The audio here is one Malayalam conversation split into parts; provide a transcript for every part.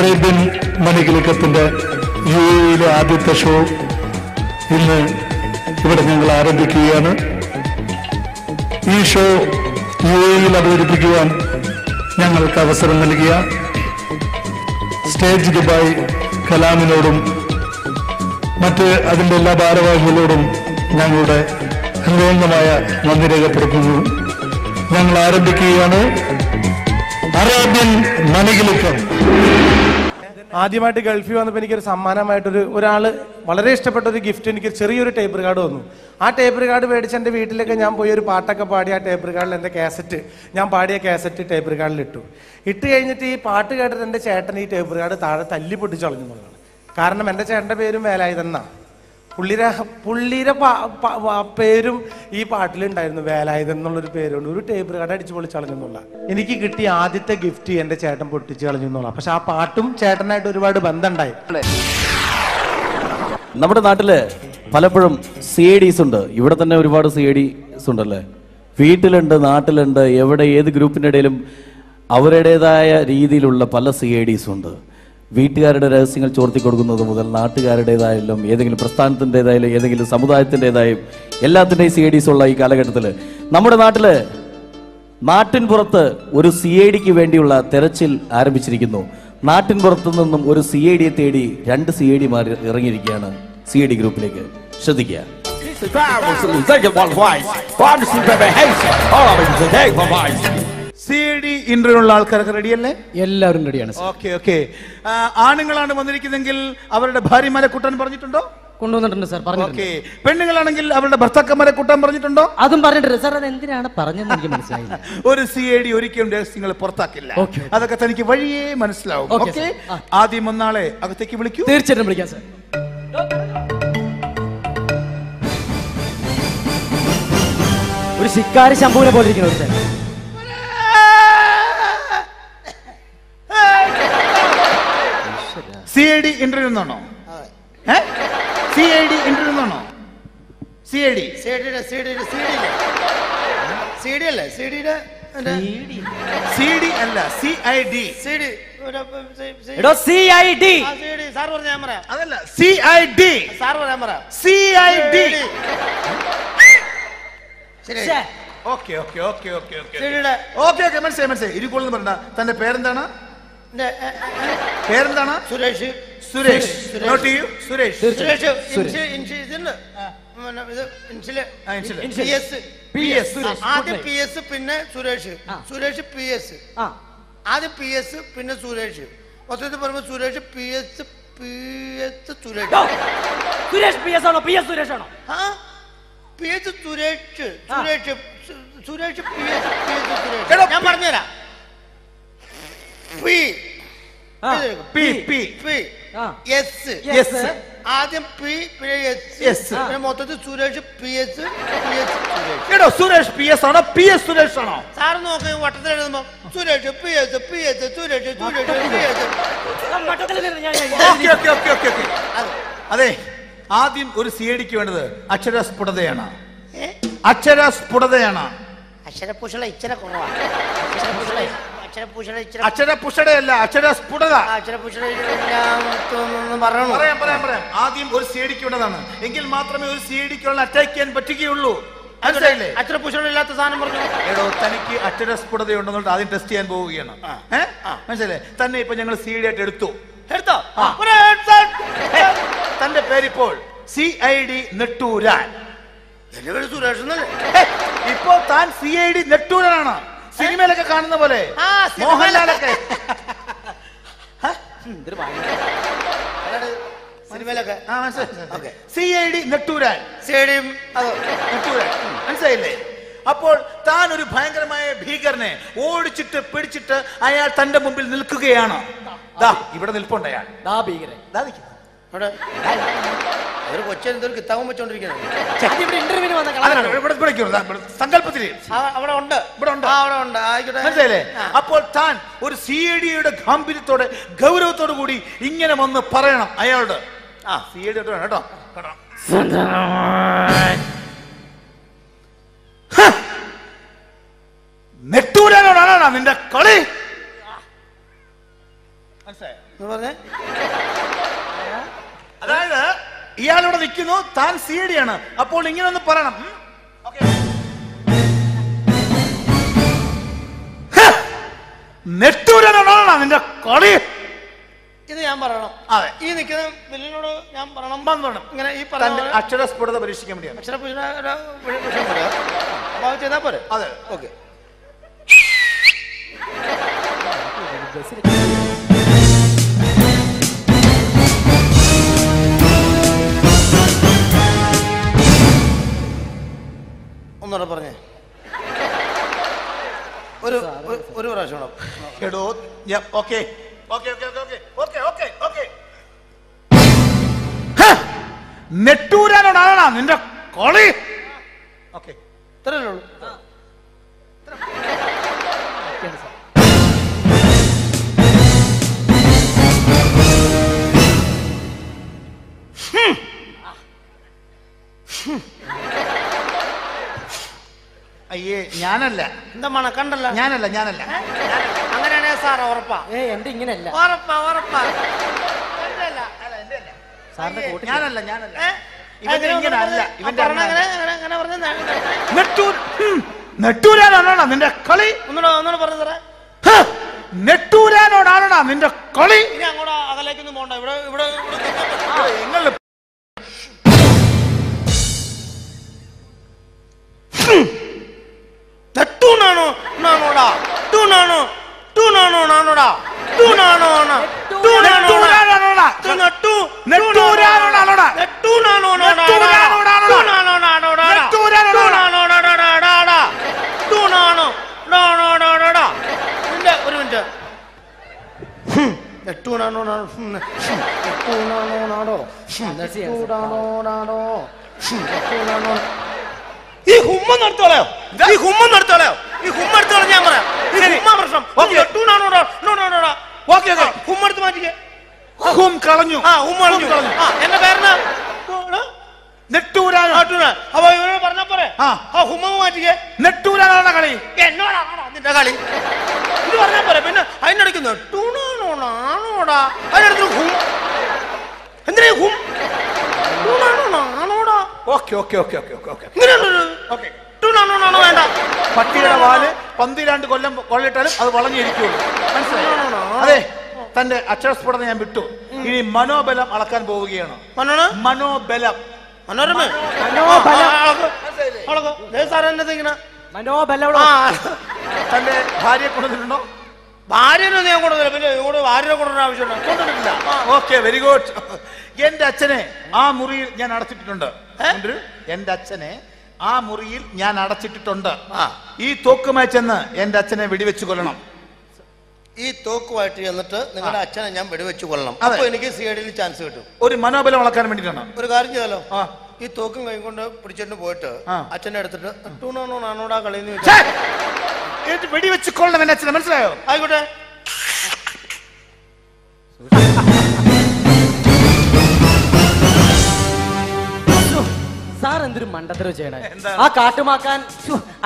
അറേബ്യൻ മണികിലുക്കത്തിന്റെ യുഎഇയിലെ ആദ്യത്തെ ഷോ ഇന്ന് ഇവിടെ ഞങ്ങൾ ആരംഭിക്കുകയാണ്. ഈ ഷോ യുഎഇയിൽ അവതരിപ്പിക്കുവാൻ ഞങ്ങൾക്ക് അവസരം നൽകിയ സ്റ്റേജ് ദുബായ് കലാമിനോടും മറ്റ് അതിൻ്റെ എല്ലാ ഭാരവാഹികളോടും ഞങ്ങളുടെ ഹൃദയംഗമായ നന്ദി രേഖപ്പെടുത്തുന്നു. ഞങ്ങൾ ആരംഭിക്കുകയാണ് അറേബ്യൻ മണികിലുക്കം. ആദ്യമായിട്ട് ഗൾഫിൽ വന്നപ്പോൾ എനിക്കൊരു സമ്മാനമായിട്ടൊരു ഒരാൾ വളരെ ഇഷ്ടപ്പെട്ട ഒരു ഗിഫ്റ്റ് എനിക്ക് ചെറിയൊരു ടേപ്പ് കാർഡ് വന്നു. ആ ടേപ്പ് കാർഡ് മേടിച്ച് എൻ്റെ വീട്ടിലൊക്കെ ഞാൻ പോയി ഒരു പാട്ടൊക്കെ പാടി ആ ടേപ്പ് കാർഡിൽ എൻ്റെ കാസറ്റ് ഞാൻ പാടിയ കാസറ്റ് ടേപ്പ് കാർഡിൽ ഇട്ട് കഴിഞ്ഞിട്ട് ഈ പാട്ട് കേട്ടിട്ട് എൻ്റെ ചേട്ടൻ ഈ ടേപ്പ് കാർഡ് താഴെ തല്ലി പൊട്ടിച്ച് കളഞ്ഞു. കാരണം എൻ്റെ ചേട്ടൻ്റെ പേരും വേലായുധെന്നാണ്. പുള്ളിയുടെ പേരും ഈ പാട്ടിലുണ്ടായിരുന്നു, വേലായുധൻ എന്നുള്ളൊരു പേരുണ്ട്. ഒരു ടേപ്പ് കാർഡ് അടിച്ച് പൊളിച്ച് കളഞ്ഞെന്നുള്ള എനിക്ക് കിട്ടിയ ആദ്യത്തെ ഗിഫ്റ്റ് എൻ്റെ ചേട്ടൻ പൊട്ടിച്ച് കളഞ്ഞു എന്നുള്ള. പക്ഷെ ആ പാട്ടും ചേട്ടനായിട്ട് ഒരുപാട് ബന്ധമുണ്ടായി. നമ്മുടെ നാട്ടില് പലപ്പോഴും CIDs ഉണ്ട്. ഇവിടെ തന്നെ ഒരുപാട് CIDs ഉണ്ടല്ലേ. വീട്ടിലുണ്ട്, നാട്ടിലുണ്ട്, എവിടെ ഏത് ഗ്രൂപ്പിൻ്റെ ഇടയിലും അവരുടേതായ രീതിയിലുള്ള പല CIDs ഉണ്ട്. വീട്ടുകാരുടെ രഹസ്യങ്ങൾ ചോർത്തി കൊടുക്കുന്നത് മുതൽ നാട്ടുകാരുടേതായാലും ഏതെങ്കിലും പ്രസ്ഥാനത്തിൻ്റെതായാലും ഏതെങ്കിലും സമുദായത്തിൻ്റെതായും എല്ലാത്തിൻ്റെയും CIDs ഉള്ള ഈ കാലഘട്ടത്തിൽ നമ്മുടെ നാട്ടിൻ പുറത്ത് ഒരു CIDക്ക് വേണ്ടിയുള്ള തെരച്ചിൽ ആരംഭിച്ചിരിക്കുന്നു. നാട്ടിൻ പുറത്തു നിന്നും ഒരു CIDയെ തേടി 2 CIDമാർ ഇറങ്ങിയിരിക്കുകയാണ് CID ഗ്രൂപ്പിലേക്ക്. ശ്രദ്ധിക്കുക. CID ഇന്റർവ്യൂള്ള ആൾക്കാരൊക്കെ റെഡിയല്ലേ? എല്ലാവരും റെഡിയാണ്. ഓക്കെ. ആണുങ്ങളാണ് വന്നിരിക്കുന്നെങ്കിൽ അവരുടെ ഭാര്യമാരെ കൂട്ടാൻ പറഞ്ഞിട്ടുണ്ടോ? കൊണ്ടുവന്നിട്ടുണ്ട് സാർ. ഓക്കെ. പെണ്ണുങ്ങളാണെങ്കിൽ അവരുടെ ഭർത്താക്കന്മാരെ കൂട്ടാൻ പറഞ്ഞിട്ടുണ്ടോ? അതും പറഞ്ഞിട്ടുണ്ട് സാർ. അത് എന്തിനാണ് പറഞ്ഞതെന്ന് എനിക്ക് മനസ്സിലായില്ല. ഒരു CID ഒരിക്കലും രഹസ്യങ്ങൾ പുറത്താക്കില്ല. അതൊക്കെ തനിക്ക് വഴിയേ മനസ്സിലാവും. ഓക്കെ. ആദ്യം ഒന്നാളെ അകത്തേക്ക് വിളിക്കൂ. തീർച്ചയായിട്ടും വിളിക്കാം സാർ. ഒരു ശിക്കാരി ശംഭുവിനെ പോലെ ഇരിക്കുന്നു സാർ. CID ഇന്റർവ്യൂ എന്നാണോ? CID ഇന്റർവ്യൂ എന്നാണോ? CID അല്ല, CID. എടോ CID അതല്ല, CID. ഓക്കെ മനസ്സിലായി. ഇരുക്കോളെന്ന് പറഞ്ഞ തന്റെ പേരെന്താണ്? സുരേഷ്. നോട്ട് ചെയ്യൂ. സുരേഷ്. ആദ്യം PS പിന്നെ സുരേഷ്. PS ആദ്യം PS പിന്നെ സുരേഷ്. മൊത്തത്തിൽ പറയുമ്പോൾ സുരേഷ് PS സുരേഷ് ആണോ? PS സുരേഷ്. ഞാൻ പറഞ്ഞുതരാം. ആദ്യം P പിന്നെ S പിന്നെ മൊത്തത്തിൽ സുരേഷ് PS. സുരേഷ് PS ആണോ PS സുരേഷ് ആണോ? സാറ് നോക്കി വട്ടത്തിൽ എഴുതുമ്പോ സുരേഷ് PS സുരേഷ്. അതെ, ആദ്യം ഒരു CIDക്ക് വേണ്ടത് അക്ഷരസ്ഫുടതയാണ്. അക്ഷരപുഷള ഇച്ചിരി കുറവാണ്. അക്ഷരപുഷടയല്ല, അക്ഷരസ്ഫുടത. പറയാം. ആദ്യം ഒരു CIDക്ക് വേണ്ടതാണ്. എങ്കിൽ മാത്രമേ ഒരു CIDക്ക് അറ്റാക്ക് ചെയ്യാൻ പറ്റുകയുള്ളൂ. മനസ്സിലായില്ലേ? അക്ഷരപുഷള ഇല്ലാത്ത സാധനം പറഞ്ഞു. തനിക്ക് അക്ഷരസ്ഫുടതയുണ്ടെന്നുള്ളത് ആദ്യം ടെസ്റ്റ് ചെയ്യാൻ പോവുകയാണ്. മനസ്സിലായില്ലേ? തന്നെ ഇപ്പൊ ഞങ്ങൾ CID ആയിട്ട് എടുത്തോ? തന്റെ പേരിപ്പോൾ CID നെട്ടൂരാൻ. സുരേഷ്. ഇപ്പോ താൻ CID നെട്ടൂരാനാണ്. സിനിമയിലൊക്കെ കാണുന്ന പോലെ, മോഹൻലാലൊക്കെ സിനിമയിലൊക്കെ. CID നെട്ടൂരാൻ. മനസ്സിലായില്ലേ? അപ്പോൾ താൻ ഒരു ഭയങ്കരമായ ഭീകരനെ ഓടിച്ചിട്ട് പിടിച്ചിട്ട് അയാൾ തന്റെ മുമ്പിൽ നിൽക്കുകയാണ്. ഇവിടെ നിൽപ്പുണ്ട് അയാൾ. ഒരു കൊച്ചെന്തൊരു കിത്താവും വെച്ചോണ്ടിരിക്കുന്നത്. സങ്കല്പത്തിൽ അവിടെ ഉണ്ട്. മനസ്സിലായില്ലേ? അപ്പോൾ താൻ ഒരു CIDയുടെ ഗാംഭീര്യത്തോടെ ഗൗരവത്തോടു കൂടി ഇങ്ങനെ വന്ന് പറയണം അയാളോട്. CID കേട്ടോ. നെട്ടൂരാനോടാണ് നിന്റെ കളി. ഇയാളിവിടെ നിൽക്കുന്നു, താൻ CID ആണ്. അപ്പോൾ ഇങ്ങനെ ഒന്ന് പറയണം. നെട്ടൂരാനാണോ നിന്റെ കളി? ഇത് ഞാൻ പറയണം. അതെ, ഈ നിൽക്കുന്ന വില്ലിനോട് ഞാൻ പറയണം. ഇങ്ങനെ ഈ അക്ഷരസ്ഫുടത പരീക്ഷിക്കാൻ വേണ്ടിയാണ്. അപ്പൊ അത് ചെയ്താൽ പോരെ? അതെ, ഓക്കെ. ഒന്നുകൂടെ പറഞ്ഞേ. ഒരു പ്രാവശ്യം എടോ, okay okay okay okay okay okay okay. നെട്ടൂരാനോടാണോ നിന്റെ കളി? ഓക്കെ, ഇത്രയല്ലേ ഉള്ളൂ. അയ്യേ, ഞാനല്ല. എന്താ മണക്കണ്ടല്ല? ഞാനല്ല. അങ്ങനെയാണെങ്കിൽ സാർ ഉറപ്പാ? എന്റെ ഇങ്ങനെയല്ല. ഉറപ്പാ? ഞാനല്ല. നെട്ടൂരാനോടാണോ നിന്റെ കളി? ഒന്നുകൂടെ പറഞ്ഞു തരാം. നെട്ടൂരാനോടാണോടാ നിന്റെ കളി? ഇനി അങ്ങോട്ട് അകലേക്കൊന്നും പോണ്ട. ഇവിടെ നിങ്ങൾ ടൂണാണോ നാണോടാ? ടൂണാണോ? ടൂണാണോ നാണോടാ? ടൂണാണോ? ഒരു മിനിറ്റ്. ഈ ഹുമ്മ നടത്തോളയോ? ഞാൻ പറയാം. പ്രശ്നം ഹുമ്മെടുത്ത് മാറ്റിക്കേ. കളഞ്ഞു. എന്റെ പേരിന് നെട്ടൂരാനോ? അപ്പൊ ഇവരോട് പറഞ്ഞാ പോരെ? ഹുമ്മ മാറ്റിക്കേ. നെട്ടൂരാനോടാ കളി? എന്നോടാണോ നിന്റെ കളി? ഇത് പറഞ്ഞാ പോരെ? പിന്നെ അതിനിടയ്ക്ക് നെട്ടൂണാണോടാ? അതിനടുത്ത് ഹും. എന്തിനാ ഹും? ടൂണാണോടാ? Okay okay okay okay okay okay. ടൂണാണോ വേണ്ട. പട്ടിയുടെ വാല് 12 കൊല്ലം കൊള്ളിട്ടാലും അത് വളഞ്ഞിരിക്കുള്ളൂ. മനസ്സിലായോ? അതെ, തന്റെ അക്ഷരസ്ഫുടത ഞാൻ വിട്ടു. ഇനി മനോബലം അളക്കാൻ പോവുകയാണ്. മനോബലം. മനോരമ മനോബലം. തന്റെ ഭാര്യയെ കൊണ്ടുവന്നിട്ടുണ്ടോ? ഭാര്യനൊന്നും ഞാൻ കൊണ്ടുവന്നില്ല. പിന്നെ ഇവിടെ ഭാര്യനെ കൊണ്ടുവരുന്ന ആവശ്യമുണ്ടോ? കൊണ്ടുവന്നിട്ടില്ല. Okay, very good. എന്റെ അച്ഛനെ ആ മുറിയിൽ ഞാൻ അടച്ചിട്ടിട്ടുണ്ട്. എന്റെ അച്ഛനെ ആ മുറിയിൽ ഞാൻ അടച്ചിട്ടിട്ടുണ്ട്. ഈ തോക്കുമായി ചെന്ന് എന്റെ അച്ഛനെ വെടിവെച്ച് കൊല്ലണം. ഈ തോക്കുമായിട്ട് ചെന്നിട്ട് നിങ്ങളുടെ അച്ഛനെ ഞാൻ വെടിവെച്ച് കൊല്ലണം. അപ്പൊ എനിക്ക് CID ചാൻസ് കിട്ടും. ഒരു മനോബലം വളക്കാൻ വേണ്ടിയിട്ടാണ്. ഒരു കാര്യം ചെയ്താലോ? ഈ തോക്കും കൈ കൊണ്ട് പിടിച്ചിട്ട് പോയിട്ട് അച്ഛനെ എടുത്തിട്ട് ടൂണാണോ നാണോടാ കളിന്ന് വെടിവെച്ച് കൊള്ളണം എന്റെ അച്ഛനെ. മനസ്സിലായോ? ആയിക്കോട്ടെ. സാർ എന്തൊരു മണ്ടത്തരം ചെയ്യണേ. ആ കാട്ടുമാക്കാൻ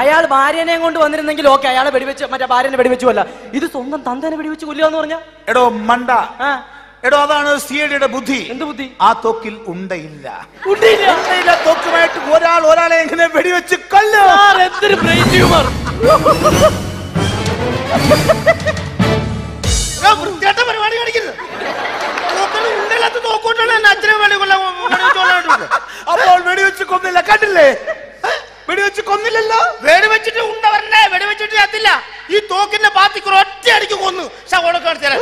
അയാൾ ഭാര്യനെ കൊണ്ട് വന്നിരുന്നെങ്കിൽ ഓക്കെ, അയാളെ വെടിവെച്ച് മറ്റേ ഭാര്യനെ വെടിവെച്ചു കൊല്ല. ഇത് സ്വന്തം തന്തേനെ വെടിവെച്ച് കൊല്ലുക പറഞ്ഞ എടോ മണ്ട. എടോ, അതാണ് CIDയുടെ ബുദ്ധി. എന്ത് ബുദ്ധി? ആ തോക്കിൽ ഉണ്ടയില്ല. തോക്കുമായിട്ട് ഒരാളെ എങ്ങനെ വെടിവെച്ച് കൊല്ലും? എന്തൊരു ബ്രെയിൻ ട്യൂമർ. വൃത്തിയായിട്ട പരിപാടി കാണിക്കരുത്. അപ്പോൾ വെടിവെച്ച് കൊന്നില്ല. കണ്ടില്ലേ? വെടിവെച്ച് കൊന്നില്ലല്ലോ. വെടിവെച്ചിട്ട് ഉണ്ടവരനെ വെടിവെച്ചിട്ട് എത്തില്ല. ഈ തോക്കിന്റെ പാത്തിക്ക് ഒറ്റ അടിക്ക് കൊന്നു. ശവോടെ കാണിച്ചാൽ